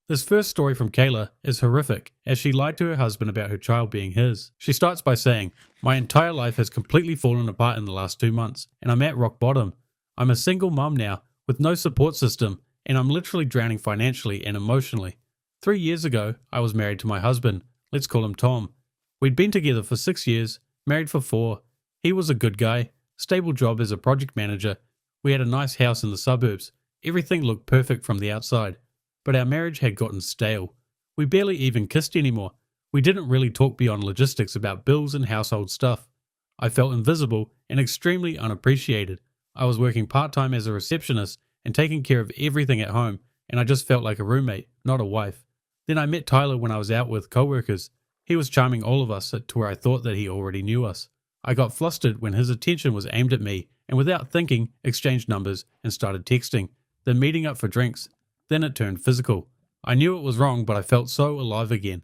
This first story from Kayla is horrific, as she lied to her husband about her child being his. She starts by saying, "My entire life has completely fallen apart in the last 2 months, and I'm at rock bottom. I'm a single mum now, with no support system, and I'm literally drowning financially and emotionally. 3 years ago, I was married to my husband. Let's call him Tom. We'd been together for 6 years, married for 4. He was a good guy, stable job as a project manager. We had a nice house in the suburbs. Everything looked perfect from the outside. But our marriage had gotten stale. We barely even kissed anymore. We didn't really talk beyond logistics about bills and household stuff. I felt invisible and extremely unappreciated. I was working part-time as a receptionist and taking care of everything at home, and I just felt like a roommate, not a wife. Then I met Tyler when I was out with co-workers. He was charming all of us to where I thought that he already knew us. I got flustered when his attention was aimed at me, and without thinking, exchanged numbers and started texting, then meeting up for drinks. Then it turned physical. I knew it was wrong, but I felt so alive again.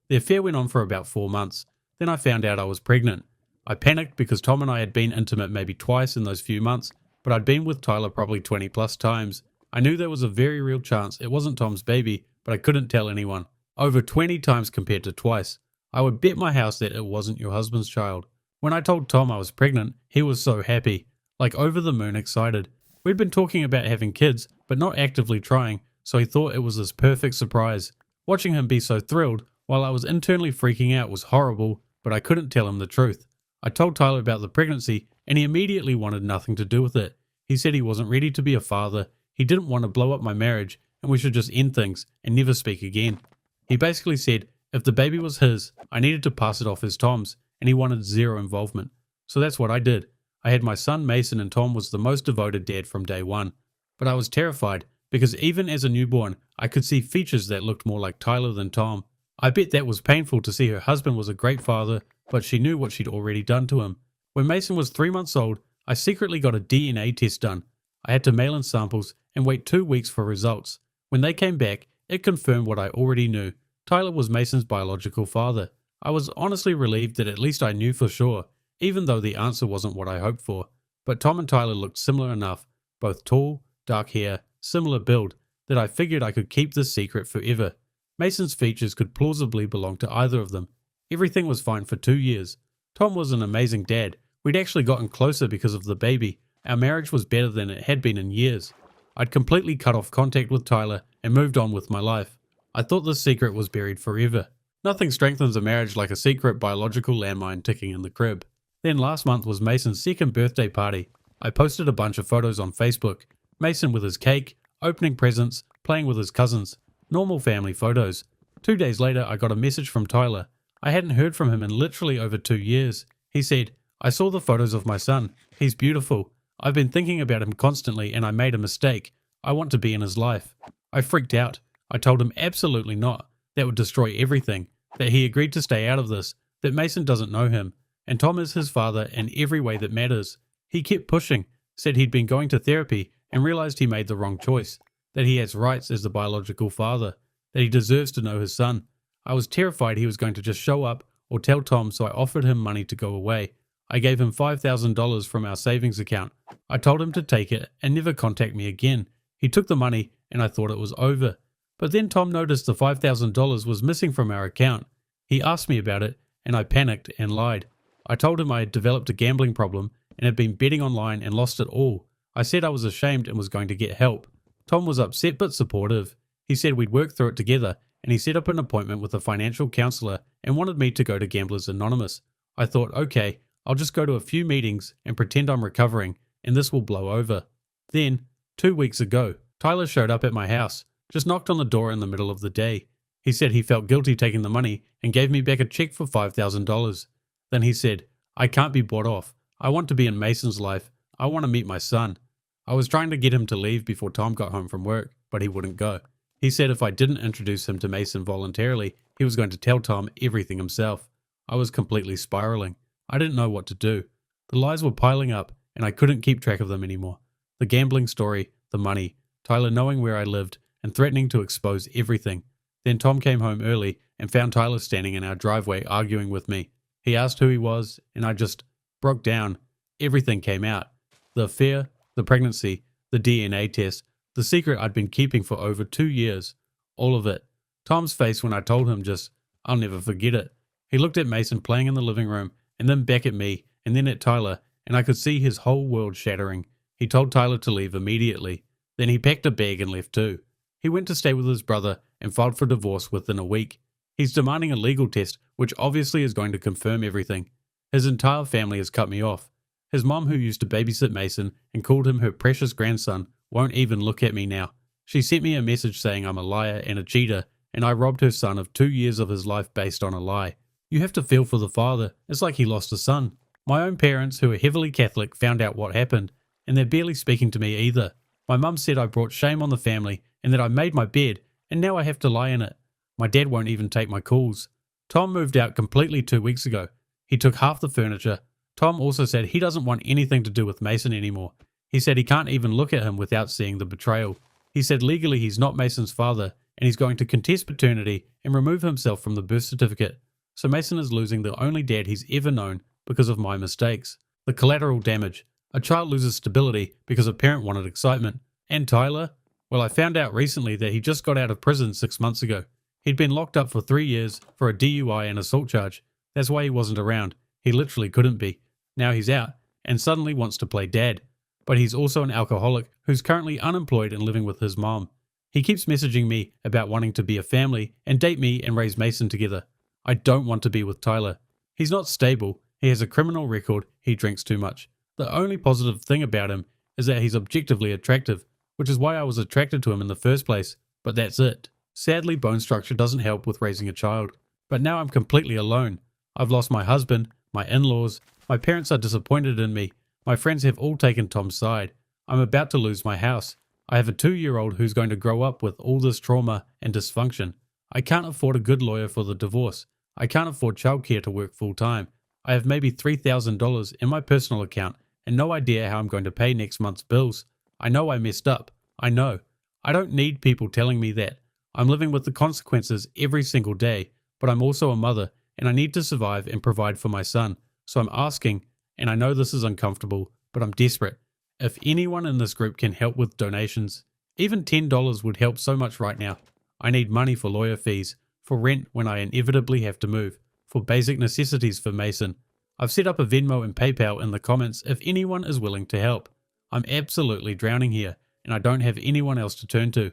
The affair went on for about 4 months. Then I found out I was pregnant. I panicked because Tom and I had been intimate maybe twice in those few months, but I'd been with Tyler probably 20 plus times. I knew there was a very real chance it wasn't Tom's baby, but I couldn't tell anyone. Over 20 times compared to twice. I would bet my house that it wasn't your husband's child. When I told Tom I was pregnant, he was so happy, like over the moon excited. We'd been talking about having kids, but not actively trying, so he thought it was this perfect surprise. Watching him be so thrilled, while I was internally freaking out, was horrible, but I couldn't tell him the truth. I told Tyler about the pregnancy, and he immediately wanted nothing to do with it. He said he wasn't ready to be a father, he didn't want to blow up my marriage, and we should just end things and never speak again. He basically said if the baby was his, I needed to pass it off as Tom's, and he wanted zero involvement. So that's what I did. I had my son Mason, and Tom was the most devoted dad from day one. But I was terrified, because even as a newborn, I could see features that looked more like Tyler than Tom. I bet that was painful to see her husband was a great father, but she knew what she'd already done to him. When Mason was 3 months old, I secretly got a DNA test done. I had to mail in samples and wait 2 weeks for results. When they came back, it confirmed what I already knew. Tyler was Mason's biological father. I was honestly relieved that at least I knew for sure, even though the answer wasn't what I hoped for. But Tom and Tyler looked similar enough, both tall, dark hair, similar build, that I figured I could keep this secret forever. Mason's features could plausibly belong to either of them. Everything was fine for 2 years. Tom was an amazing dad. We'd actually gotten closer because of the baby. Our marriage was better than it had been in years. I'd completely cut off contact with Tyler and moved on with my life. I thought this secret was buried forever. Nothing strengthens a marriage like a secret biological landmine ticking in the crib. Then last month was Mason's second birthday party. I posted a bunch of photos on Facebook. Mason with his cake, opening presents, playing with his cousins. Normal family photos. 2 days later, I got a message from Tyler. I hadn't heard from him in literally over 2 years. He said, "I saw the photos of my son. He's beautiful. I've been thinking about him constantly and I made a mistake. I want to be in his life." I freaked out. I told him absolutely not. That would destroy everything. That he agreed to stay out of this. That Mason doesn't know him. And Tom is his father in every way that matters. He kept pushing. Said he'd been going to therapy and realized he made the wrong choice. That he has rights as the biological father. That he deserves to know his son. I was terrified he was going to just show up or tell Tom, so I offered him money to go away. I gave him $5,000 from our savings account. I told him to take it and never contact me again. He took the money and I thought it was over. But then Tom noticed the $5,000 was missing from our account. He asked me about it and I panicked and lied. I told him I had developed a gambling problem and had been betting online and lost it all. I said I was ashamed and was going to get help. Tom was upset but supportive. He said we'd work through it together, and he set up an appointment with a financial counselor and wanted me to go to Gamblers Anonymous. I thought, okay, I'll just go to a few meetings and pretend I'm recovering, and this will blow over. Then, 2 weeks ago, Tyler showed up at my house, just knocked on the door in the middle of the day. He said he felt guilty taking the money and gave me back a check for $5,000. Then he said, "I can't be bought off. I want to be in Mason's life. I want to meet my son." I was trying to get him to leave before Tom got home from work, but he wouldn't go. He said if I didn't introduce him to Mason voluntarily, he was going to tell Tom everything himself. I was completely spiraling. I didn't know what to do. The lies were piling up, and I couldn't keep track of them anymore. The gambling story, the money, Tyler knowing where I lived, and threatening to expose everything. Then Tom came home early and found Tyler standing in our driveway arguing with me. He asked who he was, and I just broke down. Everything came out. The affair, the pregnancy, the DNA test, the secret I'd been keeping for over 2 years. All of it. Tom's face when I told him I'll never forget it. He looked at Mason playing in the living room, and then back at me, and then at Tyler, and I could see his whole world shattering. He told Tyler to leave immediately. Then he packed a bag and left too. He went to stay with his brother and filed for divorce within a week. He's demanding a legal test, which obviously is going to confirm everything. His entire family has cut me off. His mom, who used to babysit Mason and called him her precious grandson, won't even look at me now. She sent me a message saying I'm a liar and a cheater, and I robbed her son of 2 years of his life based on a lie. You have to feel for the father. It's like he lost a son. My own parents, who are heavily Catholic, found out what happened, and they're barely speaking to me either. My mum said I brought shame on the family and that I made my bed, and now I have to lie in it. My dad won't even take my calls. Tom moved out completely 2 weeks ago. He took half the furniture. Tom also said he doesn't want anything to do with Mason anymore. He said he can't even look at him without seeing the betrayal. He said legally he's not Mason's father, and he's going to contest paternity and remove himself from the birth certificate. So Mason is losing the only dad he's ever known because of my mistakes. The collateral damage. A child loses stability because a parent wanted excitement. And Tyler? Well, I found out recently that he just got out of prison 6 months ago. He'd been locked up for 3 years for a DUI and assault charge. That's why he wasn't around. He literally couldn't be. Now he's out and suddenly wants to play dad. But he's also an alcoholic who's currently unemployed and living with his mom. He keeps messaging me about wanting to be a family and date me and raise Mason together. I don't want to be with Tyler. He's not stable. He has a criminal record. He drinks too much. The only positive thing about him is that he's objectively attractive, which is why I was attracted to him in the first place. But that's it. Sadly, bone structure doesn't help with raising a child. But now I'm completely alone. I've lost my husband, my in-laws, my parents are disappointed in me, my friends have all taken Tom's side. I'm about to lose my house. I have a 2-year-old who's going to grow up with all this trauma and dysfunction. I can't afford a good lawyer for the divorce. I can't afford childcare to work full-time. I have maybe $3,000 in my personal account and no idea how I'm going to pay next month's bills. I know I messed up. I know. I don't need people telling me that. I'm living with the consequences every single day, but I'm also a mother and I need to survive and provide for my son. So I'm asking, and I know this is uncomfortable, but I'm desperate. If anyone in this group can help with donations, even $10 would help so much right now. I need money for lawyer fees, for rent when I inevitably have to move, for basic necessities for Mason. I've set up a Venmo and PayPal in the comments if anyone is willing to help. I'm absolutely drowning here, and I don't have anyone else to turn to.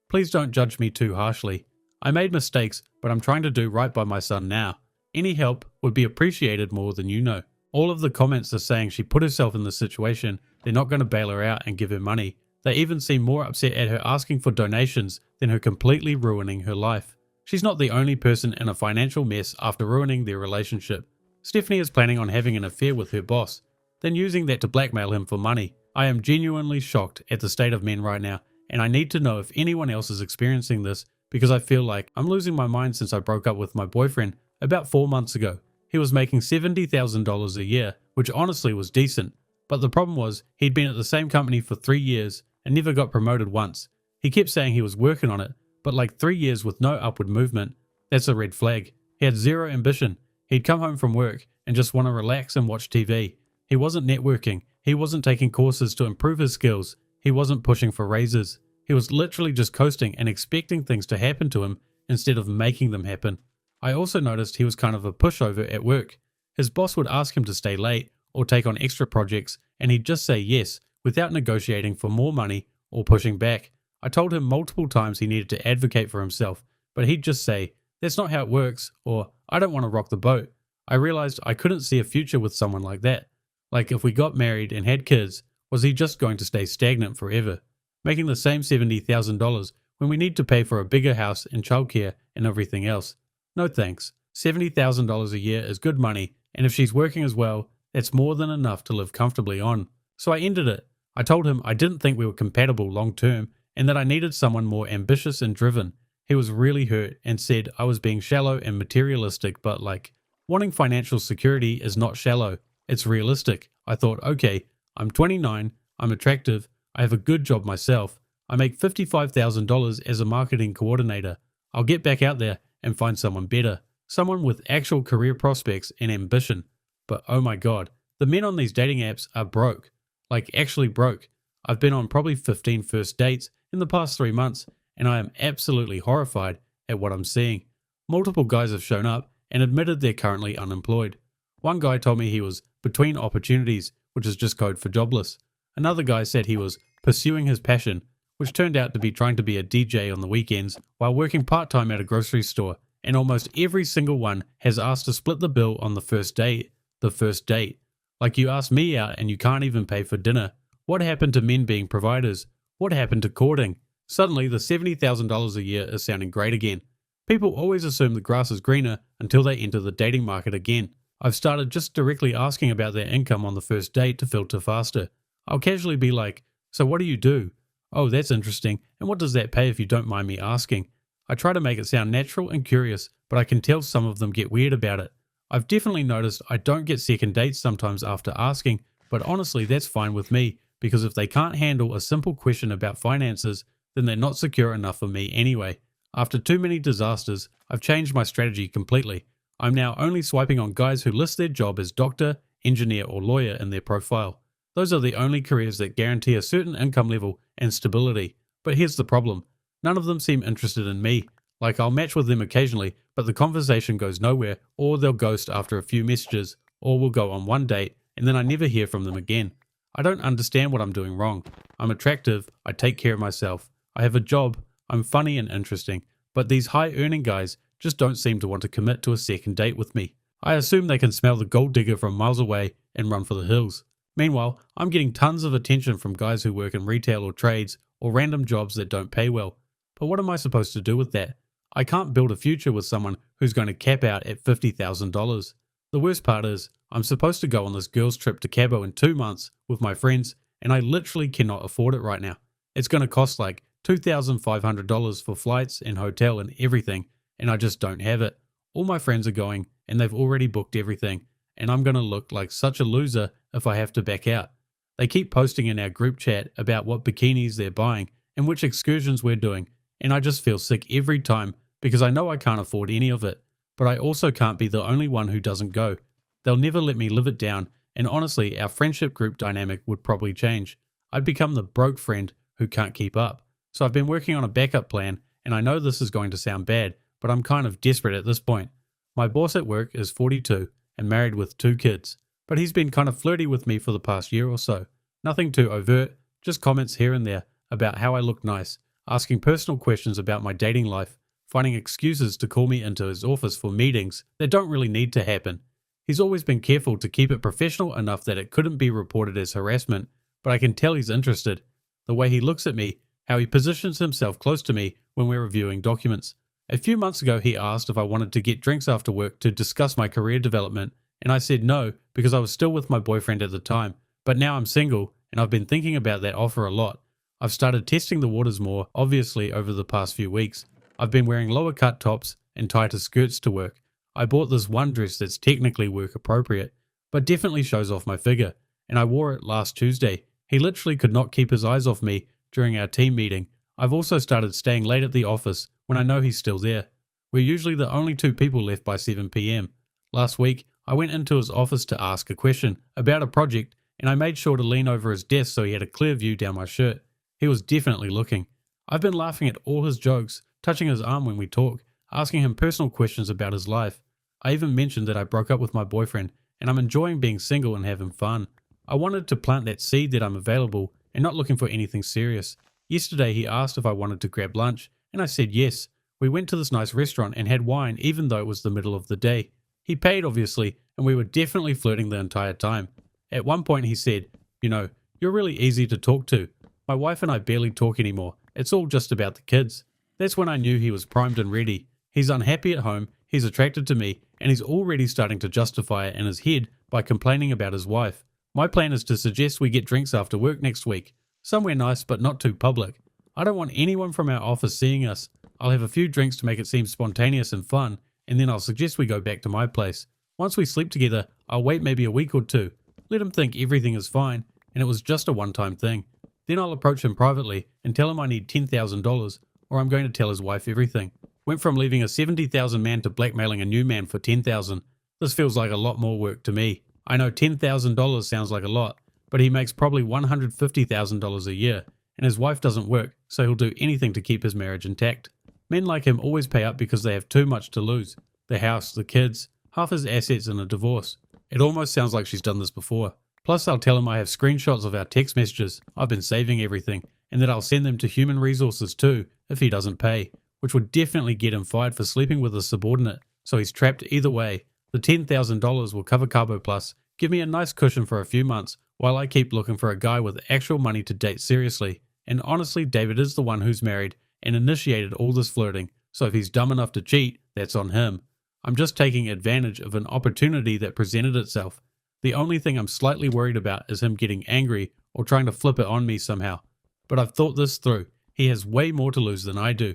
Please don't judge me too harshly. I made mistakes, but I'm trying to do right by my son now. Any help would be appreciated more than you know. All of the comments are saying she put herself in this situation. They're not going to bail her out and give her money. They even seem more upset at her asking for donations than her completely ruining her life. She's not the only person in a financial mess after ruining their relationship. Stephanie is planning on having an affair with her boss, then using that to blackmail him for money. I am genuinely shocked at the state of men right now, and I need to know if anyone else is experiencing this because I feel like I'm losing my mind since I broke up with my boyfriend about 4 months ago. He was making $70,000 a year, which honestly was decent, but the problem was he'd been at the same company for 3 years and never got promoted once. He kept saying he was working on it, but like 3 years with no upward movement, that's a red flag. He had zero ambition. He'd come home from work and just want to relax and watch TV. He wasn't networking. He wasn't taking courses to improve his skills. He wasn't pushing for raises. He was literally just coasting and expecting things to happen to him instead of making them happen. I also noticed he was kind of a pushover at work. His boss would ask him to stay late or take on extra projects, and he'd just say yes without negotiating for more money or pushing back. I told him multiple times he needed to advocate for himself, but he'd just say, "That's not how it works," or "I don't want to rock the boat." I realized I couldn't see a future with someone like that. Like if we got married and had kids, was he just going to stay stagnant forever, making the same $70,000 when we need to pay for a bigger house and childcare and everything else? No thanks. $70,000 a year is good money, and if she's working as well, that's more than enough to live comfortably on. So I ended it. I told him I didn't think we were compatible long term and that I needed someone more ambitious and driven. He was really hurt and said I was being shallow and materialistic, but like, wanting financial security is not shallow. It's realistic. I thought, okay, I'm 29, I'm attractive, I have a good job myself, I make $55,000 as a marketing coordinator. I'll get back out there and find someone better, someone with actual career prospects and ambition. But oh my god, the men on these dating apps are broke. Like actually broke. I've been on probably 15 first dates in the past 3 months, and I am absolutely horrified at what I'm seeing. Multiple guys have shown up and admitted they're currently unemployed. One guy told me he was between opportunities, which is just code for jobless. Another guy said he was pursuing his passion, which turned out to be trying to be a DJ on the weekends while working part-time at a grocery store. And almost every single one has asked to split the bill on the first date. The first date. Like, you asked me out and you can't even pay for dinner. What happened to men being providers? What happened to courting? Suddenly the $70,000 a year is sounding great again. People always assume the grass is greener until they enter the dating market again. I've started just directly asking about their income on the first date to filter faster. I'll casually be like, "So what do you do?" "Oh, that's interesting. And what does that pay if you don't mind me asking?" I try to make it sound natural and curious, but I can tell some of them get weird about it. I've definitely noticed I don't get second dates sometimes after asking, but honestly that's fine with me, because if they can't handle a simple question about finances, then they're not secure enough for me anyway. After too many disasters, I've changed my strategy completely. I'm now only swiping on guys who list their job as doctor, engineer or lawyer in their profile. Those are the only careers that guarantee a certain income level and stability. But here's the problem. None of them seem interested in me. Like, I'll match with them occasionally, but the conversation goes nowhere, or they'll ghost after a few messages, or we'll go on one date and then I never hear from them again. I don't understand what I'm doing wrong. I'm attractive, I take care of myself, I have a job, I'm funny and interesting, but these high-earning guys just don't seem to want to commit to a second date with me. I assume they can smell the gold digger from miles away and run for the hills. Meanwhile, I'm getting tons of attention from guys who work in retail or trades or random jobs that don't pay well. But what am I supposed to do with that? I can't build a future with someone who's going to cap out at $50,000. The worst part is, I'm supposed to go on this girls' trip to Cabo in 2 months with my friends, and I literally cannot afford it right now. It's going to cost like $2,500 for flights and hotel and everything, and I just don't have it. All my friends are going, and they've already booked everything, and I'm going to look like such a loser if I have to back out. They keep posting in our group chat about what bikinis they're buying and which excursions we're doing, and I just feel sick every time because I know I can't afford any of it, but I also can't be the only one who doesn't go. They'll never let me live it down, and honestly, our friendship group dynamic would probably change. I'd become the broke friend who can't keep up. So I've been working on a backup plan, and I know this is going to sound bad, but I'm kind of desperate at this point. My boss at work is 42 and married with 2 kids, but he's been kind of flirty with me for the past year or so. Nothing too overt, just comments here and there about how I look nice, asking personal questions about my dating life, finding excuses to call me into his office for meetings that don't really need to happen. He's always been careful to keep it professional enough that it couldn't be reported as harassment, but I can tell he's interested. The way he looks at me, how he positions himself close to me when we're reviewing documents. A few months ago he asked if I wanted to get drinks after work to discuss my career development, and I said no because I was still with my boyfriend at the time, but now I'm single and I've been thinking about that offer a lot. I've started testing the waters more, obviously, over the past few weeks. I've been wearing lower cut tops and tighter skirts to work. I bought this one dress that's technically work appropriate, but definitely shows off my figure, and I wore it last Tuesday. He literally could not keep his eyes off me during our team meeting. I've also started staying late at the office when I know he's still there. We're usually the only 2 people left by 7 p.m. Last week, I went into his office to ask a question about a project, and I made sure to lean over his desk so he had a clear view down my shirt. He was definitely looking. I've been laughing at all his jokes, touching his arm when we talk, asking him personal questions about his life. I even mentioned that I broke up with my boyfriend, and I'm enjoying being single and having fun. I wanted to plant that seed that I'm available and not looking for anything serious. Yesterday he asked if I wanted to grab lunch, and I said yes. We went to this nice restaurant and had wine even though it was the middle of the day. He paid obviously, and we were definitely flirting the entire time. At one point he said, "You know, you're really easy to talk to. My wife and I barely talk anymore. It's all just about the kids." That's when I knew he was primed and ready. He's unhappy at home, he's attracted to me, and he's already starting to justify it in his head by complaining about his wife. My plan is to suggest we get drinks after work next week. Somewhere nice but not too public. I don't want anyone from our office seeing us. I'll have a few drinks to make it seem spontaneous and fun, and then I'll suggest we go back to my place. Once we sleep together, I'll wait maybe a week or 2. Let him think everything is fine, and it was just a one-time thing. Then I'll approach him privately and tell him I need $10,000, or I'm going to tell his wife everything. Went from leaving a $70,000 man to blackmailing a new man for $10,000. This feels like a lot more work to me. I know $10,000 sounds like a lot, but he makes probably $150,000 a year, and his wife doesn't work, so he'll do anything to keep his marriage intact. Men like him always pay up because they have too much to lose. The house, the kids, half his assets in a divorce. It almost sounds like she's done this before. Plus I'll tell him I have screenshots of our text messages, I've been saving everything, and that I'll send them to human resources too if he doesn't pay, which would definitely get him fired for sleeping with a subordinate, so he's trapped either way. The $10,000 will cover Carbo Plus, give me a nice cushion for a few months while I keep looking for a guy with actual money to date seriously. And honestly, David is the one who's married and initiated all this flirting, so if he's dumb enough to cheat, that's on him. I'm just taking advantage of an opportunity that presented itself. The only thing I'm slightly worried about is him getting angry or trying to flip it on me somehow. But I've thought this through. He has way more to lose than I do.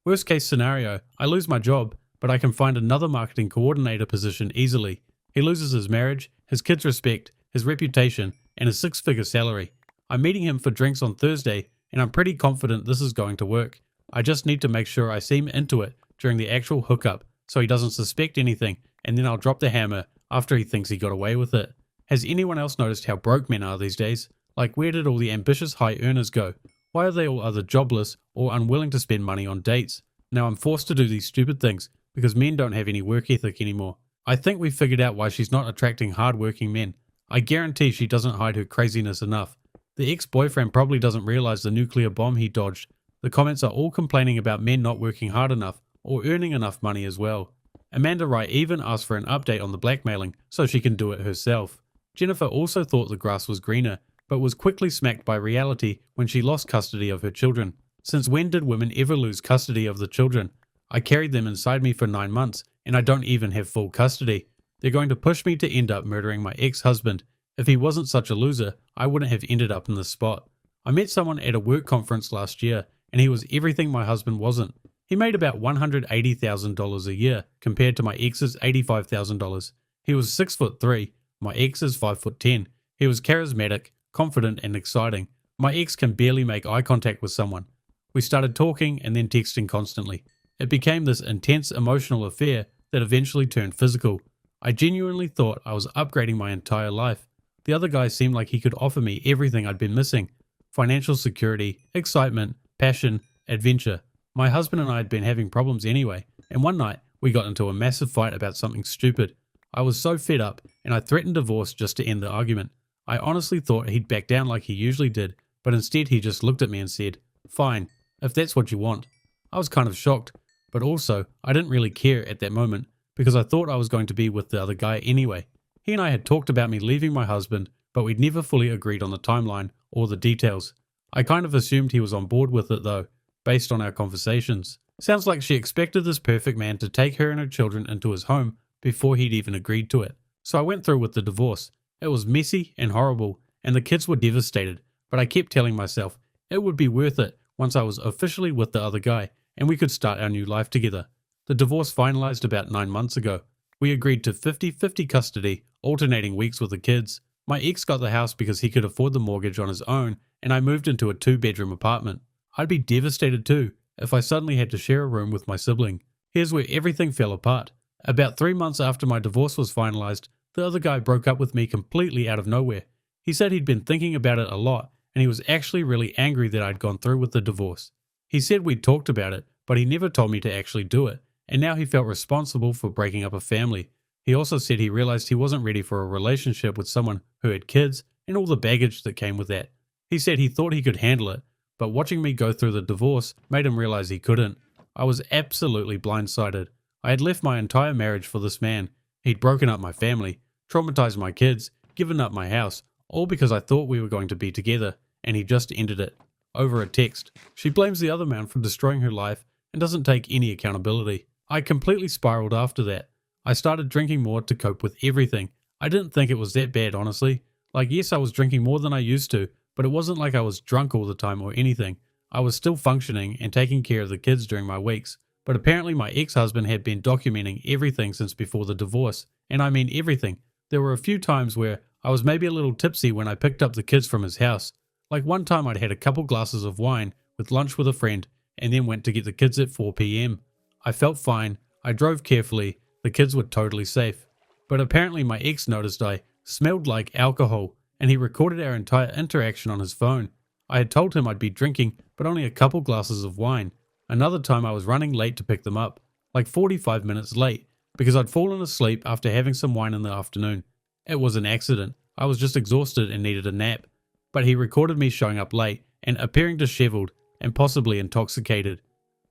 Worst case scenario, I lose my job, but I can find another marketing coordinator position easily. He loses his marriage, his kids' respect, his reputation, and his 6-figure salary. I'm meeting him for drinks on Thursday, and I'm pretty confident this is going to work. I just need to make sure I seem into it during the actual hookup so he doesn't suspect anything, and then I'll drop the hammer after he thinks he got away with it. Has anyone else noticed how broke men are these days? Like, where did all the ambitious high earners go? Why are they all either jobless or unwilling to spend money on dates? Now I'm forced to do these stupid things because men don't have any work ethic anymore. I think we figured out why she's not attracting hard-working men. I guarantee she doesn't hide her craziness enough. The ex-boyfriend probably doesn't realize the nuclear bomb he dodged. The comments are all complaining about men not working hard enough or earning enough money as well. Amanda Wright even asked for an update on the blackmailing so she can do it herself. Jennifer also thought the grass was greener, but was quickly smacked by reality when she lost custody of her children. Since when did women ever lose custody of the children? I carried them inside me for 9 months, and I don't even have full custody. They're going to push me to end up murdering my ex-husband. If he wasn't such a loser, I wouldn't have ended up in this spot. I met someone at a work conference last year, and he was everything my husband wasn't. He made about $180,000 a year compared to my ex's $85,000. He was 6'3", my ex is 5'10". He was charismatic, confident and exciting. My ex can barely make eye contact with someone. We started talking and then texting constantly. It became this intense emotional affair that eventually turned physical. I genuinely thought I was upgrading my entire life. The other guy seemed like he could offer me everything I'd been missing. Financial security, excitement, passion, adventure. My husband and I had been having problems anyway, and one night we got into a massive fight about something stupid. I was so fed up, and I threatened divorce just to end the argument. I honestly thought he'd back down like he usually did, but instead he just looked at me and said, "Fine, if that's what you want." I was kind of shocked, but also I didn't really care at that moment because I thought I was going to be with the other guy anyway. He and I had talked about me leaving my husband, but we'd never fully agreed on the timeline or the details. I kind of assumed he was on board with it though, based on our conversations. Sounds like she expected this perfect man to take her and her children into his home before he'd even agreed to it. So I went through with the divorce. It was messy and horrible, and the kids were devastated, but I kept telling myself it would be worth it once I was officially with the other guy and we could start our new life together. The divorce finalized about 9 months ago. We agreed to 50-50 custody, alternating weeks with the kids. My ex got the house because he could afford the mortgage on his own, and I moved into a 2-bedroom apartment. I'd be devastated too if I suddenly had to share a room with my sibling. Here's where everything fell apart. About 3 months after my divorce was finalized, the other guy broke up with me completely out of nowhere. He said he'd been thinking about it a lot, and he was actually really angry that I'd gone through with the divorce. He said we'd talked about it, but he never told me to actually do it, and now he felt responsible for breaking up a family. He also said he realized he wasn't ready for a relationship with someone who had kids and all the baggage that came with that. He said he thought he could handle it, but watching me go through the divorce made him realize he couldn't. I was absolutely blindsided. I had left my entire marriage for this man. He'd broken up my family, traumatized my kids, given up my house, all because I thought we were going to be together, and he just ended it. Over a text. She blames the other man for destroying her life and doesn't take any accountability. I completely spiraled after that. I started drinking more to cope with everything. I didn't think it was that bad, honestly. Like, yes, I was drinking more than I used to, but it wasn't like I was drunk all the time or anything. I was still functioning and taking care of the kids during my weeks. But apparently my ex-husband had been documenting everything since before the divorce. And I mean everything. There were a few times where I was maybe a little tipsy when I picked up the kids from his house. Like one time I'd had a couple glasses of wine with lunch with a friend and then went to get the kids at 4 p.m. I felt fine. I drove carefully. The kids were totally safe. But apparently my ex noticed I smelled like alcohol and he recorded our entire interaction on his phone. I had told him I'd be drinking, but only a couple glasses of wine. Another time I was running late to pick them up, like 45 minutes late, because I'd fallen asleep after having some wine in the afternoon. It was an accident. I was just exhausted and needed a nap. But he recorded me showing up late and appearing disheveled and possibly intoxicated.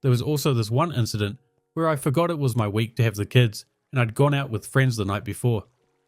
There was also this one incident where I forgot it was my week to have the kids and I'd gone out with friends the night before.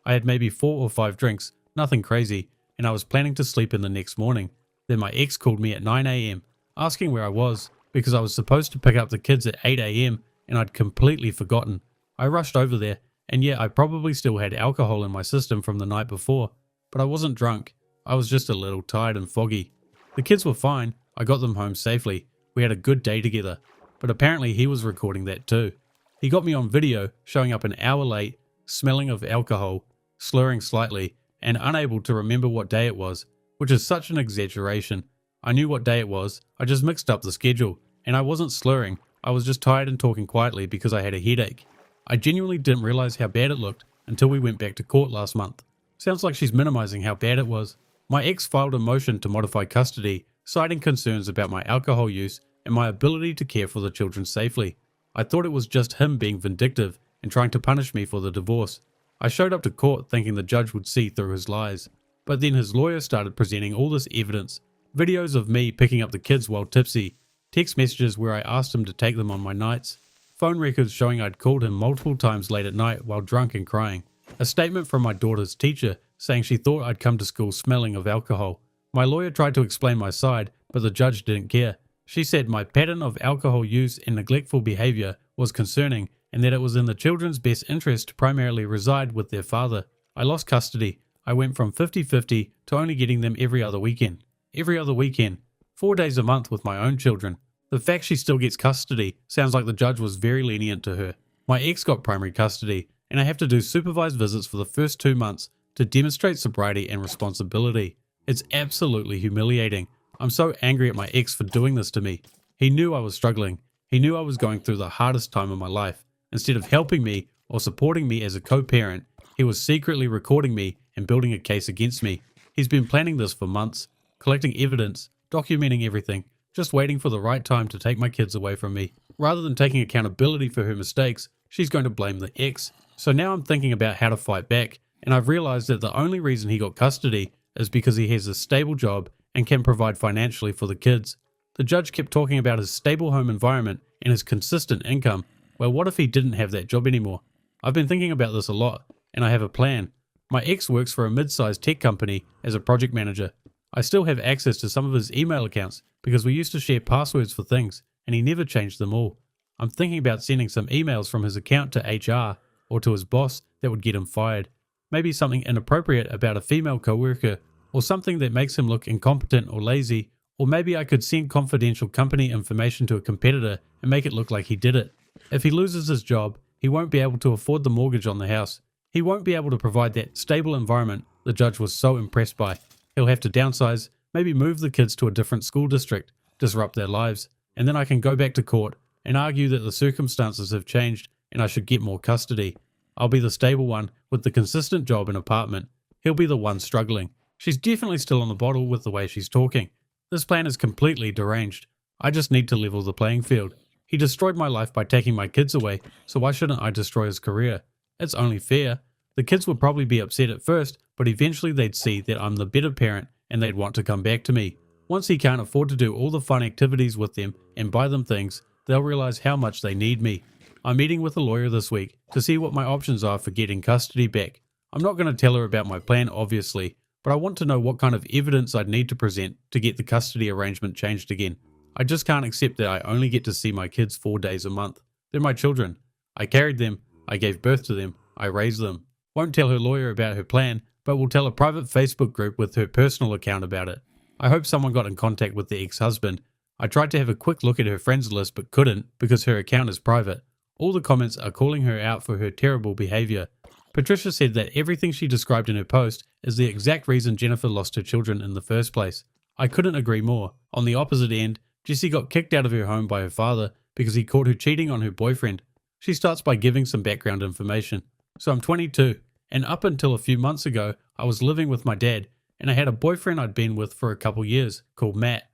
I had maybe 4 or 5 drinks, nothing crazy, and I was planning to sleep in the next morning. Then my ex called me at 9 a.m. asking where I was because I was supposed to pick up the kids at 8 a.m. and I'd completely forgotten. I rushed over there, and yeah, I probably still had alcohol in my system from the night before, but I wasn't drunk. I was just a little tired and foggy. The kids were fine. I got them home safely. We had a good day together, but apparently he was recording that too. He got me on video showing up an hour late, smelling of alcohol, slurring slightly, and unable to remember what day it was, which is such an exaggeration. I knew what day it was, I just mixed up the schedule, and I wasn't slurring, I was just tired and talking quietly because I had a headache. I genuinely didn't realize how bad it looked until we went back to court last month. Sounds like she's minimizing how bad it was. My ex filed a motion to modify custody, citing concerns about my alcohol use and my ability to care for the children safely. I thought it was just him being vindictive and trying to punish me for the divorce. I showed up to court thinking the judge would see through his lies, but then his lawyer started presenting all this evidence, videos of me picking up the kids while tipsy, text messages where I asked him to take them on my nights, phone records showing I'd called him multiple times late at night while drunk and crying, a statement from my daughter's teacher saying she thought I'd come to school smelling of alcohol. My lawyer tried to explain my side, but the judge didn't care. She said my pattern of alcohol use and neglectful behavior was concerning and that it was in the children's best interest to primarily reside with their father. I lost custody. I went from 50-50 to only getting them every other weekend. Every other weekend. 4 days a month with my own children. The fact she still gets custody sounds like the judge was very lenient to her. My ex got primary custody, and I have to do supervised visits for the first 2 months to demonstrate sobriety and responsibility. It's absolutely humiliating. I'm so angry at my ex for doing this to me. He knew I was struggling. He knew I was going through the hardest time of my life. Instead of helping me or supporting me as a co-parent, he was secretly recording me and building a case against me. He's been planning this for months, collecting evidence, documenting everything, just waiting for the right time to take my kids away from me. Rather than taking accountability for her mistakes, she's going to blame the ex. So now I'm thinking about how to fight back, and I've realized that the only reason he got custody is because he has a stable job and can provide financially for the kids. The judge kept talking about his stable home environment and his consistent income. Well, what if he didn't have that job anymore? I've been thinking about this a lot, and I have a plan. My ex works for a mid-sized tech company as a project manager. I still have access to some of his email accounts because we used to share passwords for things, and he never changed them all. I'm thinking about sending some emails from his account to HR or to his boss that would get him fired. Maybe something inappropriate about a female coworker, or something that makes him look incompetent or lazy, or maybe I could send confidential company information to a competitor and make it look like he did it. If he loses his job, he won't be able to afford the mortgage on the house. He won't be able to provide that stable environment the judge was so impressed by. He'll have to downsize, maybe move the kids to a different school district, disrupt their lives, and then I can go back to court and argue that the circumstances have changed and I should get more custody. I'll be the stable one with the consistent job and apartment. He'll be the one struggling. She's definitely still on the bottle with the way she's talking. This plan is completely deranged. I just need to level the playing field. He destroyed my life by taking my kids away, so why shouldn't I destroy his career? It's only fair. The kids would probably be upset at first, but eventually they'd see that I'm the better parent and they'd want to come back to me. Once he can't afford to do all the fun activities with them and buy them things, they'll realize how much they need me. I'm meeting with a lawyer this week to see what my options are for getting custody back. I'm not going to tell her about my plan, obviously, but I want to know what kind of evidence I'd need to present to get the custody arrangement changed again. I just can't accept that I only get to see my kids 4 days a month. They're my children. I carried them, I gave birth to them, I raised them. Won't tell her lawyer about her plan, but will tell a private Facebook group with her personal account about it. I hope someone got in contact with the ex-husband. I tried to have a quick look at her friends list but couldn't because her account is private. All the comments are calling her out for her terrible behavior. Patricia said that everything she described in her post is the exact reason Jennifer lost her children in the first place. I couldn't agree more. On the opposite end, Jessie got kicked out of her home by her father because he caught her cheating on her boyfriend. She starts by giving some background information. So I'm 22, and up until a few months ago, I was living with my dad, and I had a boyfriend I'd been with for a couple years, called Matt.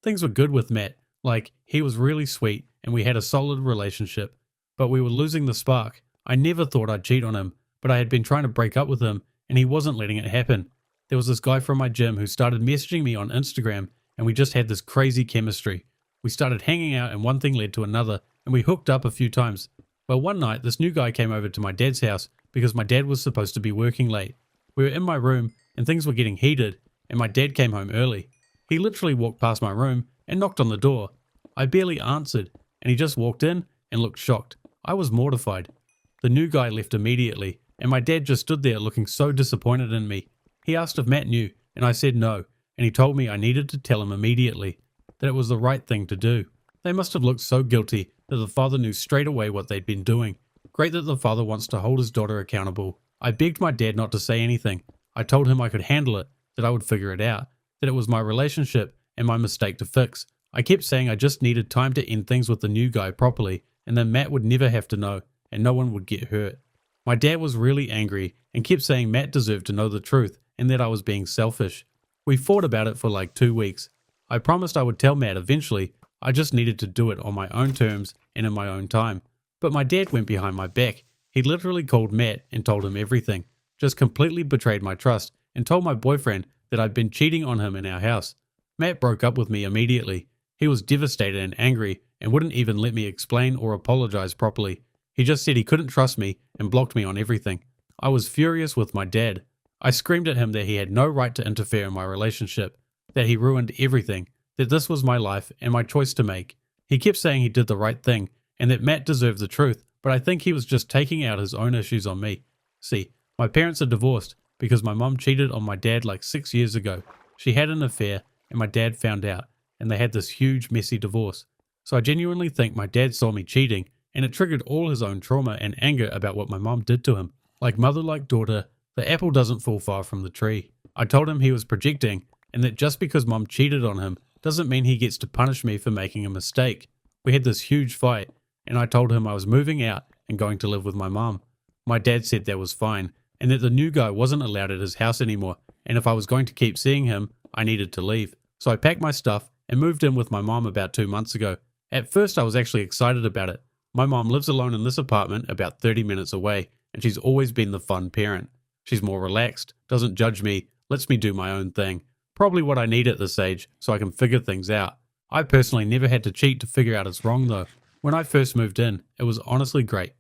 Things were good with Matt, like he was really sweet and we had a solid relationship, but we were losing the spark. I never thought I'd cheat on him, but I had been trying to break up with him, and he wasn't letting it happen. There was this guy from my gym who started messaging me on Instagram, and we just had this crazy chemistry. We started hanging out, and one thing led to another, and we hooked up a few times. Well, one night, this new guy came over to my dad's house because my dad was supposed to be working late. We were in my room, and things were getting heated, and my dad came home early. He literally walked past my room and knocked on the door. I barely answered, and he just walked in and looked shocked. I was mortified. The new guy left immediately, and my dad just stood there looking so disappointed in me. He asked if Matt knew, and I said no, and he told me I needed to tell him immediately, that it was the right thing to do. They must have looked so guilty that the father knew straight away what they'd been doing. Great that the father wants to hold his daughter accountable. I begged my dad not to say anything. I told him I could handle it, that I would figure it out, that it was my relationship and my mistake to fix. I kept saying I just needed time to end things with the new guy properly, and then Matt would never have to know, and no one would get hurt. My dad was really angry and kept saying Matt deserved to know the truth and that I was being selfish. We fought about it for like 2 weeks. I promised I would tell Matt eventually. I just needed to do it on my own terms and in my own time. But my dad went behind my back. He literally called Matt and told him everything. Just completely betrayed my trust and told my boyfriend that I'd been cheating on him in our house. Matt broke up with me immediately. He was devastated and angry and wouldn't even let me explain or apologize properly. He just said he couldn't trust me and blocked me on everything. I was furious with my dad. I screamed at him that he had no right to interfere in my relationship, that he ruined everything, that this was my life and my choice to make. He kept saying he did the right thing and that Matt deserved the truth, but I think he was just taking out his own issues on me. See, my parents are divorced because my mum cheated on my dad like 6 years ago. She had an affair and my dad found out, and they had this huge messy divorce. So I genuinely think my dad saw me cheating, and it triggered all his own trauma and anger about what my mom did to him. Like mother, like daughter, the apple doesn't fall far from the tree. I told him he was projecting, and that just because mom cheated on him doesn't mean he gets to punish me for making a mistake. We had this huge fight, and I told him I was moving out and going to live with my mom. My dad said that was fine, and that the new guy wasn't allowed at his house anymore, and if I was going to keep seeing him, I needed to leave. So I packed my stuff and moved in with my mom about 2 months ago. At first I was actually excited about it. My mom lives alone in this apartment about 30 minutes away, and she's always been the fun parent. She's more relaxed, doesn't judge me, lets me do my own thing. Probably what I need at this age, so I can figure things out. I personally never had to cheat to figure out it's wrong though. When I first moved in, it was honestly great.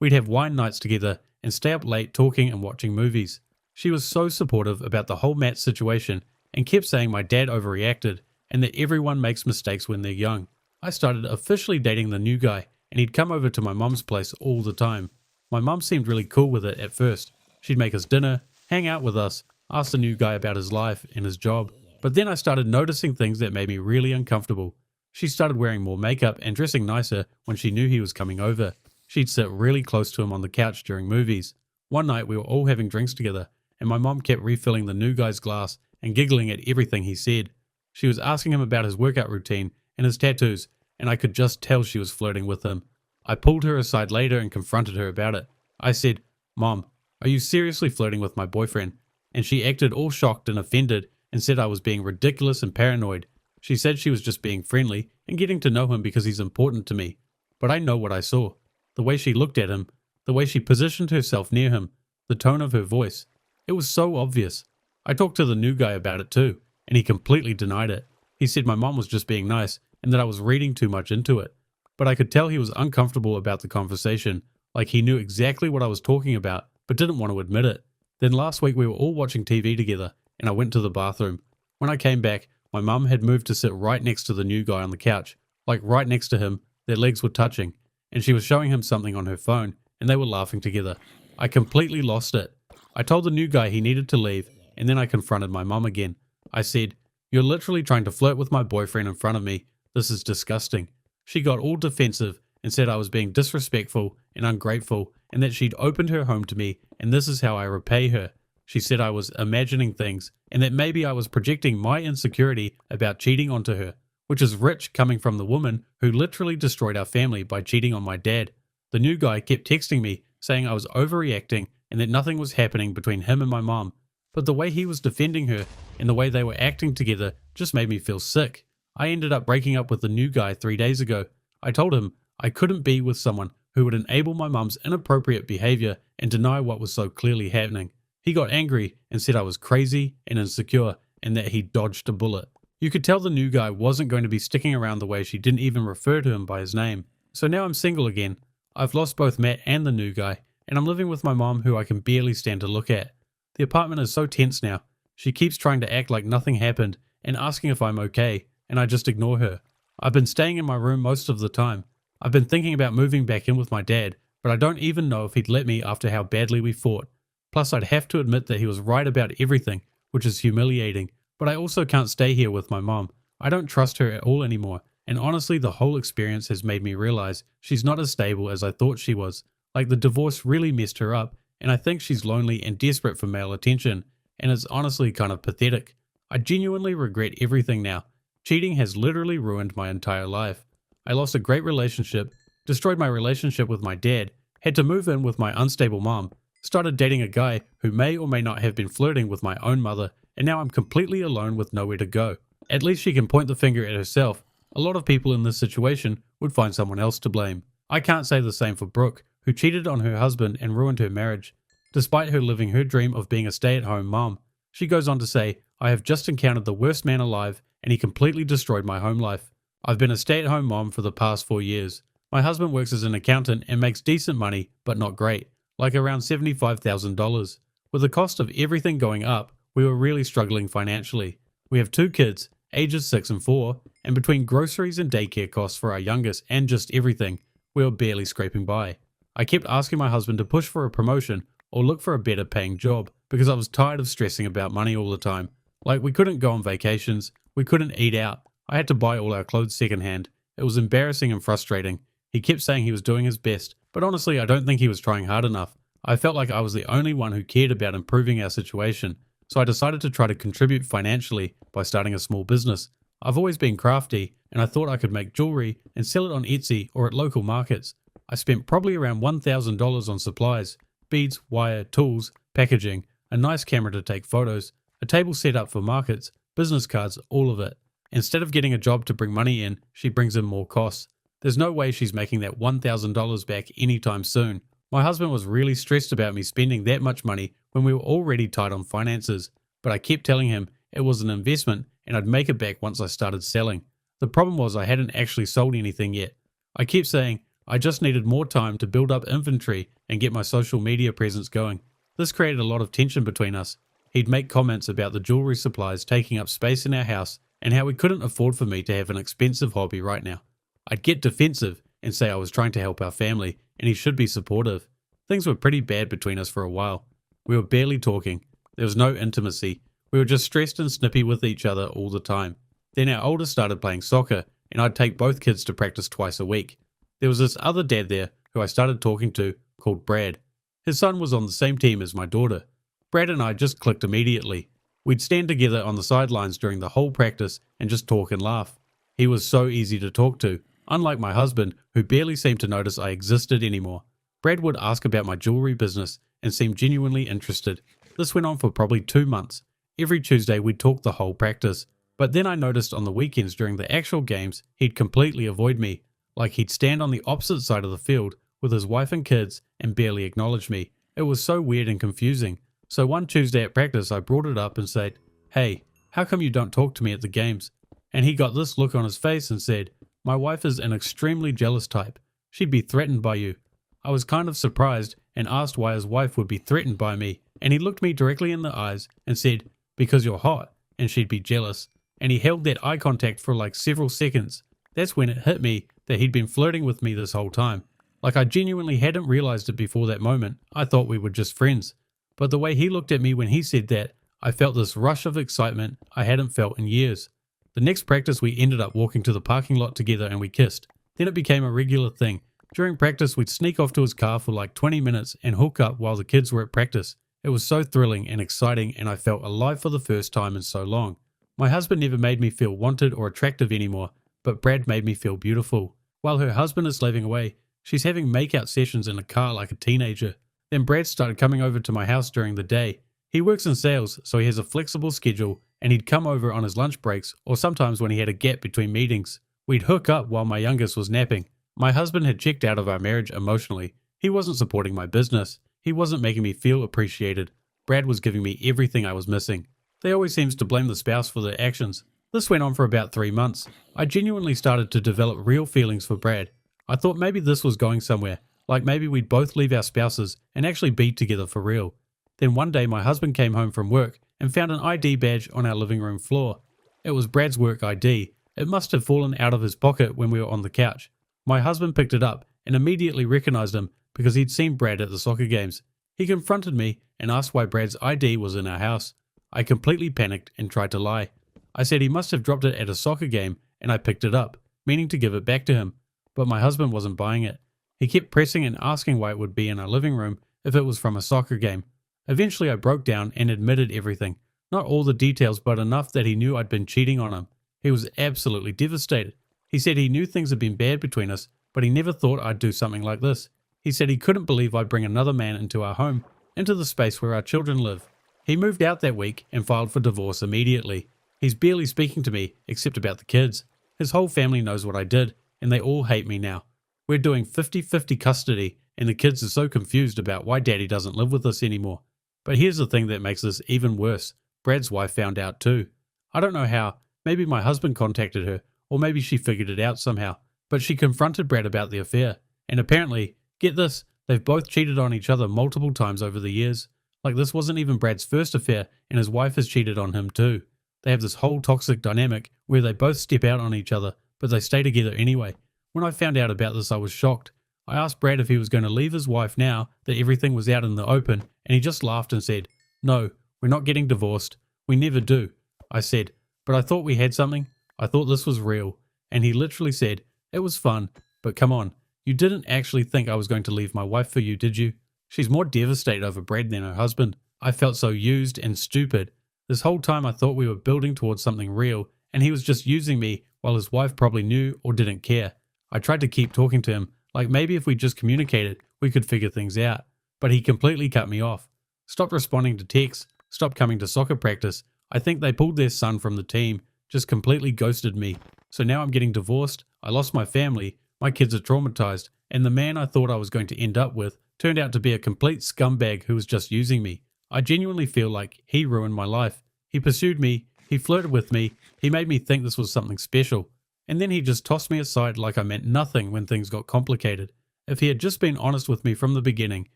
We'd have wine nights together and stay up late talking and watching movies. She was so supportive about the whole Matt situation and kept saying my dad overreacted and that everyone makes mistakes when they're young. I started officially dating the new guy, and he'd come over to my mum's place all the time. My mum seemed really cool with it at first. She'd make us dinner, hang out with us, ask the new guy about his life and his job. But then I started noticing things that made me really uncomfortable. She started wearing more makeup and dressing nicer when she knew he was coming over. She'd sit really close to him on the couch during movies. One night we were all having drinks together, and my mum kept refilling the new guy's glass and giggling at everything he said. She was asking him about his workout routine and his tattoos, and I could just tell she was flirting with him. I pulled her aside later and confronted her about it. I said, "Mom, are you seriously flirting with my boyfriend?" And she acted all shocked and offended and said I was being ridiculous and paranoid. She said she was just being friendly and getting to know him because he's important to me. But I know what I saw. The way she looked at him, the way she positioned herself near him, the tone of her voice. It was so obvious. I talked to the new guy about it too, and he completely denied it. He said my mom was just being nice and that I was reading too much into it. But I could tell he was uncomfortable about the conversation, like he knew exactly what I was talking about, but didn't want to admit it. Then last week we were all watching TV together, and I went to the bathroom. When I came back, my mum had moved to sit right next to the new guy on the couch, like right next to him. Their legs were touching, and she was showing him something on her phone, and they were laughing together. I completely lost it. I told the new guy he needed to leave, and then I confronted my mum again. I said, "You're literally trying to flirt with my boyfriend in front of me. This is disgusting." She got all defensive and said I was being disrespectful and ungrateful, and that she'd opened her home to me, and this is how I repay her. She said I was imagining things, and that maybe I was projecting my insecurity about cheating onto her, which is rich coming from the woman who literally destroyed our family by cheating on my dad. The new guy kept texting me saying I was overreacting and that nothing was happening between him and my mom. But the way he was defending her and the way they were acting together just made me feel sick. I ended up breaking up with the new guy 3 days ago. I told him I couldn't be with someone who would enable my mum's inappropriate behavior and deny what was so clearly happening. He got angry and said I was crazy and insecure and that he dodged a bullet. You could tell the new guy wasn't going to be sticking around the way she didn't even refer to him by his name. So now I'm single again. I've lost both Matt and the new guy, and I'm living with my mom who I can barely stand to look at. The apartment is so tense now. She keeps trying to act like nothing happened and asking if I'm okay, and I just ignore her. I've been staying in my room most of the time. I've been thinking about moving back in with my dad, but I don't even know if he'd let me after how badly we fought. Plus, I'd have to admit that he was right about everything, which is humiliating, but I also can't stay here with my mom. I don't trust her at all anymore, and honestly the whole experience has made me realize she's not as stable as I thought she was. Like, the divorce really messed her up, and I think she's lonely and desperate for male attention, and it's honestly kind of pathetic. I genuinely regret everything now. Cheating has literally ruined my entire life. I lost a great relationship, destroyed my relationship with my dad, had to move in with my unstable mom, started dating a guy who may or may not have been flirting with my own mother, and now I'm completely alone with nowhere to go. At least she can point the finger at herself. A lot of people in this situation would find someone else to blame. I can't say the same for Brooke, who cheated on her husband and ruined her marriage. Despite her living her dream of being a stay-at-home mom, she goes on to say, I have just encountered the worst man alive, and he completely destroyed my home life. I've been a stay-at-home mom for the past 4 years. My husband works as an accountant and makes decent money, but not great, like around $75,000. With the cost of everything going up, we were really struggling financially. We have 2 kids, ages 6 and 4, and between groceries and daycare costs for our youngest and just everything, we were barely scraping by. I kept asking my husband to push for a promotion or look for a better paying job because I was tired of stressing about money all the time. Like, we couldn't go on vacations, we couldn't eat out, I had to buy all our clothes secondhand. It was embarrassing and frustrating. He kept saying he was doing his best, but honestly I don't think he was trying hard enough. I felt like I was the only one who cared about improving our situation, so I decided to try to contribute financially by starting a small business. I've always been crafty, and I thought I could make jewelry and sell it on Etsy or at local markets. I spent probably around $1,000 on supplies, beads, wire, tools, packaging, a nice camera to take photos, a table set up for markets, business cards, all of it. Instead of getting a job to bring money in, she brings in more costs. There's no way she's making that $1,000 back anytime soon. My husband was really stressed about me spending that much money when we were already tight on finances, but I kept telling him it was an investment and I'd make it back once I started selling. The problem was I hadn't actually sold anything yet. I kept saying I just needed more time to build up inventory and get my social media presence going. This created a lot of tension between us. He'd make comments about the jewelry supplies taking up space in our house and how we couldn't afford for me to have an expensive hobby right now. I'd get defensive and say I was trying to help our family and he should be supportive. Things were pretty bad between us for a while. We were barely talking. There was no intimacy. We were just stressed and snippy with each other all the time. Then our oldest started playing soccer and I'd take both kids to practice twice a week. There was this other dad there who I started talking to called Brad. His son was on the same team as my daughter. Brad and I just clicked immediately. We'd stand together on the sidelines during the whole practice and just talk and laugh. He was so easy to talk to, unlike my husband who barely seemed to notice I existed anymore. Brad would ask about my jewelry business and seemed genuinely interested. This went on for probably 2 months. Every Tuesday we'd talk the whole practice. But then I noticed on the weekends during the actual games he'd completely avoid me. Like, he'd stand on the opposite side of the field with his wife and kids and barely acknowledge me. It was so weird and confusing. So one Tuesday at practice I brought it up and said, "Hey, how come you don't talk to me at the games?" And he got this look on his face and said, "My wife is an extremely jealous type. She'd be threatened by you." I was kind of surprised and asked why his wife would be threatened by me, and he looked me directly in the eyes and said, "Because you're hot and she'd be jealous." And he held that eye contact for like several seconds. That's when it hit me that he'd been flirting with me this whole time. Like, I genuinely hadn't realized it before that moment. I thought we were just friends. But the way he looked at me when he said that, I felt this rush of excitement I hadn't felt in years. The next practice we ended up walking to the parking lot together and we kissed. Then it became a regular thing. During practice we'd sneak off to his car for like 20 minutes and hook up while the kids were at practice. It was so thrilling and exciting and I felt alive for the first time in so long. My husband never made me feel wanted or attractive anymore, but Brad made me feel beautiful. While her husband is slaving away, she's having makeout sessions in a car like a teenager. Then Brad started coming over to my house during the day. He works in sales, so he has a flexible schedule, and he'd come over on his lunch breaks or sometimes when he had a gap between meetings. We'd hook up while my youngest was napping. My husband had checked out of our marriage emotionally. He wasn't supporting my business. He wasn't making me feel appreciated. Brad was giving me everything I was missing. They always seems to blame the spouse for their actions. This went on for about 3 months. I genuinely started to develop real feelings for Brad. I thought maybe this was going somewhere, like maybe we'd both leave our spouses and actually be together for real. Then one day my husband came home from work and found an ID badge on our living room floor. It was Brad's work ID. It must have fallen out of his pocket when we were on the couch. My husband picked it up and immediately recognized him because he'd seen Brad at the soccer games. He confronted me and asked why Brad's ID was in our house. I completely panicked and tried to lie. I said he must have dropped it at a soccer game and I picked it up, meaning to give it back to him. But my husband wasn't buying it. He kept pressing and asking why it would be in our living room if it was from a soccer game. Eventually I broke down and admitted everything. Not all the details, but enough that he knew I'd been cheating on him. He was absolutely devastated. He said he knew things had been bad between us, but he never thought I'd do something like this. He said he couldn't believe I'd bring another man into our home, into the space where our children live. He moved out that week and filed for divorce immediately. He's barely speaking to me, except about the kids. His whole family knows what I did, and they all hate me now. We're doing 50-50 custody, and the kids are so confused about why Daddy doesn't live with us anymore. But here's the thing that makes this even worse. Brad's wife found out too. I don't know how. Maybe my husband contacted her, or maybe she figured it out somehow. But she confronted Brad about the affair, and apparently, get this, they've both cheated on each other multiple times over the years. Like this wasn't even Brad's first affair, and his wife has cheated on him too. They have this whole toxic dynamic where they both step out on each other, but they stay together anyway. When I found out about this, I was shocked. I asked Brad if he was going to leave his wife now that everything was out in the open, and he just laughed and said, "No, we're not getting divorced. We never do." I said, "But I thought we had something. I thought this was real." And he literally said, "It was fun, but come on, you didn't actually think I was going to leave my wife for you, did you?" She's more devastated over Brad than her husband. I felt so used and stupid. This whole time I thought we were building towards something real, and he was just using me while his wife probably knew or didn't care. I tried to keep talking to him, like maybe if we just communicated, we could figure things out. But he completely cut me off. Stopped responding to texts, stopped coming to soccer practice. I think they pulled their son from the team, just completely ghosted me. So now I'm getting divorced, I lost my family, my kids are traumatized, and the man I thought I was going to end up with turned out to be a complete scumbag who was just using me. I genuinely feel like he ruined my life. He pursued me, he flirted with me, he made me think this was something special. And then he just tossed me aside like I meant nothing when things got complicated. If he had just been honest with me from the beginning,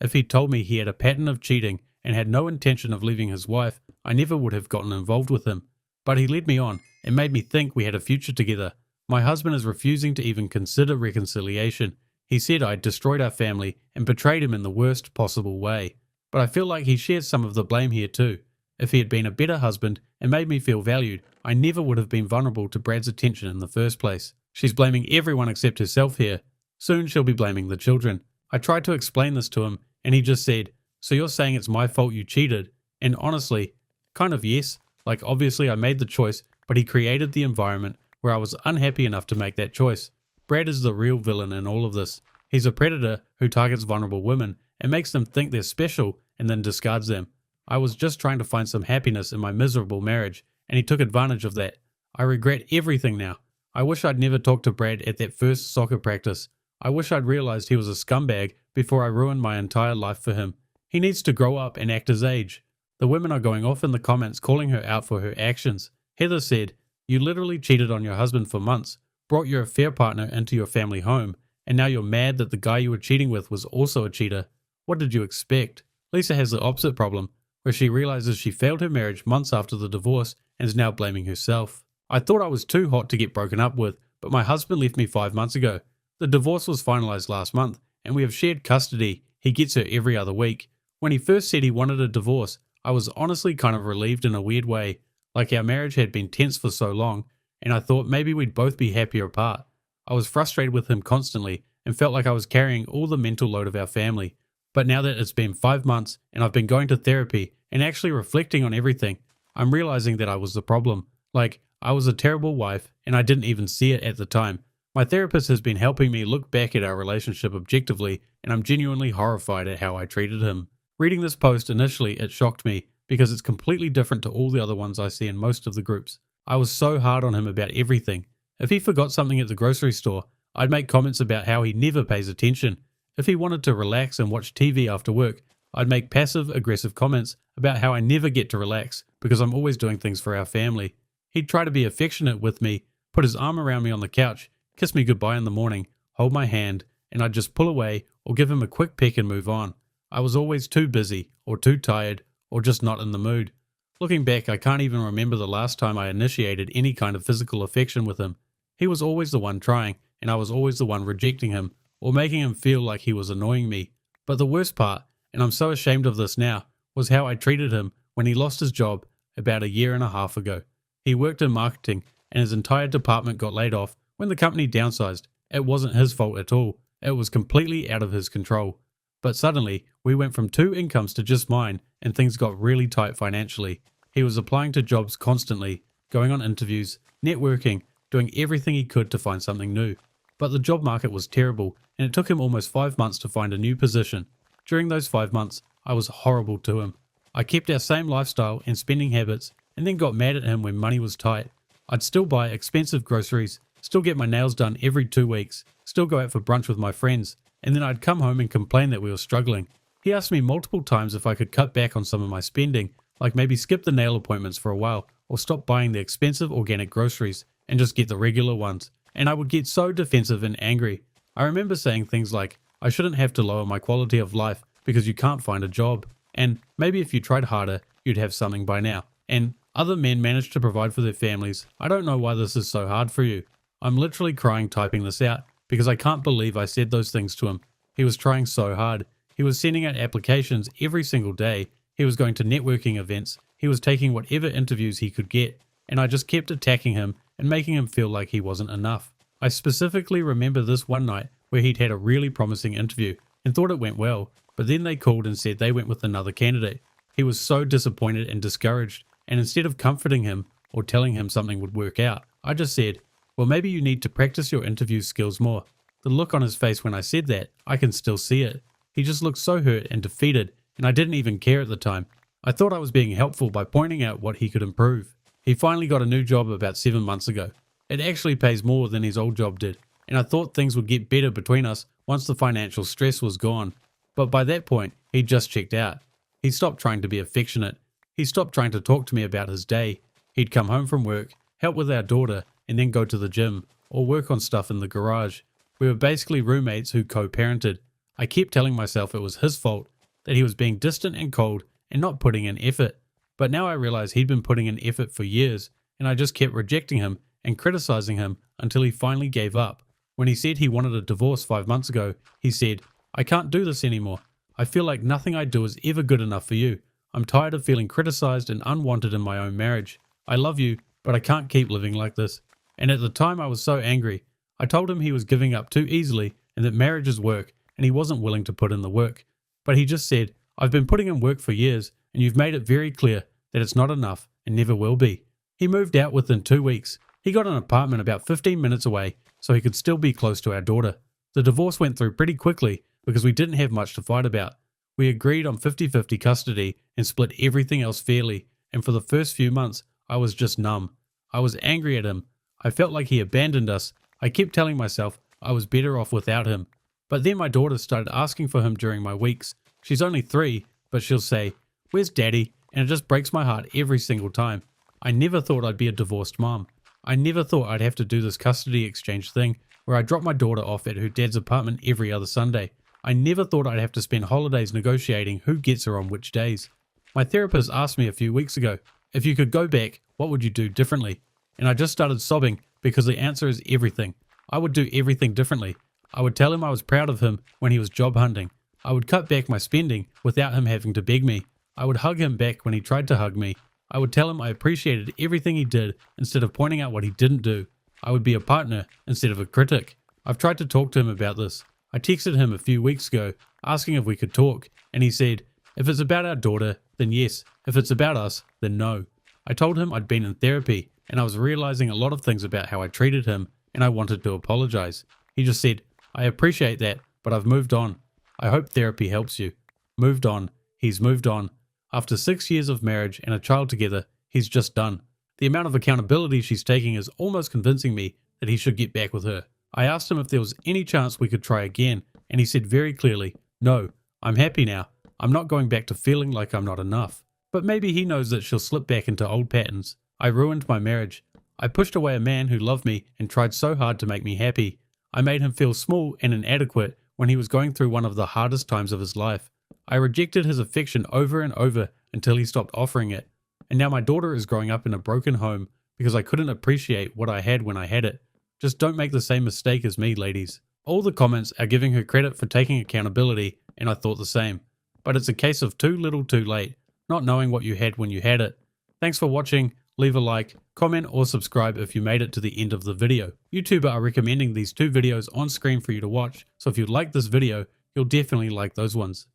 if he'd told me he had a pattern of cheating and had no intention of leaving his wife, I never would have gotten involved with him. But he led me on and made me think we had a future together. My husband is refusing to even consider reconciliation. He said I'd destroyed our family and betrayed him in the worst possible way. But I feel like he shares some of the blame here too. If he had been a better husband and made me feel valued, I never would have been vulnerable to Brad's attention in the first place. She's blaming everyone except herself here. Soon she'll be blaming the children. I tried to explain this to him, and he just said, "So you're saying it's my fault you cheated?" And honestly, kind of yes. Like obviously I made the choice, but he created the environment where I was unhappy enough to make that choice. Brad is the real villain in all of this. He's a predator who targets vulnerable women and makes them think they're special and then discards them. I was just trying to find some happiness in my miserable marriage, and he took advantage of that. I regret everything now. I wish I'd never talked to Brad at that first soccer practice. I wish I'd realized he was a scumbag before I ruined my entire life for him. He needs to grow up and act his age. The women are going off in the comments calling her out for her actions. Heather said, "You literally cheated on your husband for months, brought your affair partner into your family home, and now you're mad that the guy you were cheating with was also a cheater. What did you expect?" Lisa has the opposite problem, where she realizes she failed her marriage months after the divorce and is now blaming herself. "I thought I was too hot to get broken up with, but my husband left me 5 months ago. The divorce was finalized last month, and we have shared custody. He gets her every other week. When he first said he wanted a divorce, I was honestly kind of relieved in a weird way, like our marriage had been tense for so long, and I thought maybe we'd both be happier apart. I was frustrated with him constantly and felt like I was carrying all the mental load of our family. But now that it's been 5 months and I've been going to therapy and actually reflecting on everything, I'm realizing that I was the problem. Like, I was a terrible wife and I didn't even see it at the time. My therapist has been helping me look back at our relationship objectively, and I'm genuinely horrified at how I treated him." Reading this post initially, it shocked me because it's completely different to all the other ones I see in most of the groups. I was so hard on him about everything. If he forgot something at the grocery store, I'd make comments about how he never pays attention. If he wanted to relax and watch TV after work, I'd make passive-aggressive comments about how I never get to relax because I'm always doing things for our family. He'd try to be affectionate with me, put his arm around me on the couch, kiss me goodbye in the morning, hold my hand, and I'd just pull away or give him a quick peck and move on. I was always too busy, or too tired, or just not in the mood. Looking back, I can't even remember the last time I initiated any kind of physical affection with him. He was always the one trying, and I was always the one rejecting him, or making him feel like he was annoying me. But the worst part, and I'm so ashamed of this now, was how I treated him when he lost his job about a year and a half ago. He worked in marketing, and his entire department got laid off when the company downsized. It wasn't his fault at all. It was completely out of his control. But suddenly, we went from 2 incomes to just mine, and things got really tight financially. He was applying to jobs constantly, going on interviews, networking, doing everything he could to find something new. But the job market was terrible, and it took him almost 5 months to find a new position. During those 5 months, I was horrible to him. I kept our same lifestyle and spending habits, and then got mad at him when money was tight. I'd still buy expensive groceries, still get my nails done every 2 weeks, still go out for brunch with my friends, and then I'd come home and complain that we were struggling. He asked me multiple times if I could cut back on some of my spending, like maybe skip the nail appointments for a while, or stop buying the expensive organic groceries and just get the regular ones. And I would get so defensive and angry. I remember saying things like, I shouldn't have to lower my quality of life because you can't find a job, and maybe if you tried harder, you'd have something by now. And other men manage to provide for their families. I don't know why this is so hard for you. I'm literally crying typing this out because I can't believe I said those things to him. He was trying so hard. He was sending out applications every single day. He was going to networking events. He was taking whatever interviews he could get. And I just kept attacking him and making him feel like he wasn't enough. I specifically remember this one night where he'd had a really promising interview and thought it went well, but then they called and said they went with another candidate. He was so disappointed and discouraged, and instead of comforting him or telling him something would work out, I just said, well, maybe you need to practice your interview skills more. The look on his face when I said that, I can still see it. He just looked so hurt and defeated, and I didn't even care at the time. I thought I was being helpful by pointing out what he could improve. He finally got a new job about 7 months ago. It actually pays more than his old job did, and I thought things would get better between us once the financial stress was gone. But by that point, he'd just checked out. He stopped trying to be affectionate. He stopped trying to talk to me about his day. He'd come home from work, help with our daughter, and then go to the gym or work on stuff in the garage. We were basically roommates who co-parented. I kept telling myself it was his fault, that he was being distant and cold and not putting in effort. But now I realize he'd been putting in effort for years, and I just kept rejecting him and criticizing him until he finally gave up. When he said he wanted a divorce 5 months ago, he said, I can't do this anymore. I feel like nothing I do is ever good enough for you. I'm tired of feeling criticized and unwanted in my own marriage. I love you, but I can't keep living like this. And at the time I was so angry. I told him he was giving up too easily and that marriage is work and he wasn't willing to put in the work. But he just said, I've been putting in work for years and you've made it very clear that it's not enough and never will be. He moved out within 2 weeks. He got an apartment about 15 minutes away so he could still be close to our daughter. The divorce went through pretty quickly because we didn't have much to fight about. We agreed on 50-50 custody and split everything else fairly, and for the first few months, I was just numb. I was angry at him. I felt like he abandoned us. I kept telling myself I was better off without him. But then my daughter started asking for him during my weeks. She's only 3, but she'll say, "Where's Daddy?" And it just breaks my heart every single time. I never thought I'd be a divorced mom. I never thought I'd have to do this custody exchange thing where I drop my daughter off at her dad's apartment every other Sunday. I never thought I'd have to spend holidays negotiating who gets her on which days. My therapist asked me a few weeks ago, if you could go back, what would you do differently? And I just started sobbing because the answer is everything. I would do everything differently. I would tell him I was proud of him when he was job hunting. I would cut back my spending without him having to beg me. I would hug him back when he tried to hug me. I would tell him I appreciated everything he did instead of pointing out what he didn't do. I would be a partner instead of a critic. I've tried to talk to him about this. I texted him a few weeks ago asking if we could talk, and he said, if it's about our daughter, then yes. If it's about us, then no. I told him I'd been in therapy, and I was realizing a lot of things about how I treated him, and I wanted to apologize. He just said, I appreciate that, but I've moved on. I hope therapy helps you. Moved on. He's moved on. After 6 years of marriage and a child together, he's just done. The amount of accountability she's taking is almost convincing me that he should get back with her. I asked him if there was any chance we could try again, and he said very clearly, "No, I'm happy now. I'm not going back to feeling like I'm not enough." But maybe he knows that she'll slip back into old patterns. I ruined my marriage. I pushed away a man who loved me and tried so hard to make me happy. I made him feel small and inadequate when he was going through one of the hardest times of his life. I rejected his affection over and over until he stopped offering it. And now my daughter is growing up in a broken home because I couldn't appreciate what I had when I had it. Just don't make the same mistake as me, ladies. All the comments are giving her credit for taking accountability, and I thought the same. But it's a case of too little too late, not knowing what you had when you had it. Thanks for watching. Leave a like, comment or subscribe if you made it to the end of the video. YouTube are recommending these two videos on screen for you to watch, so if you like this video, you'll definitely like those ones.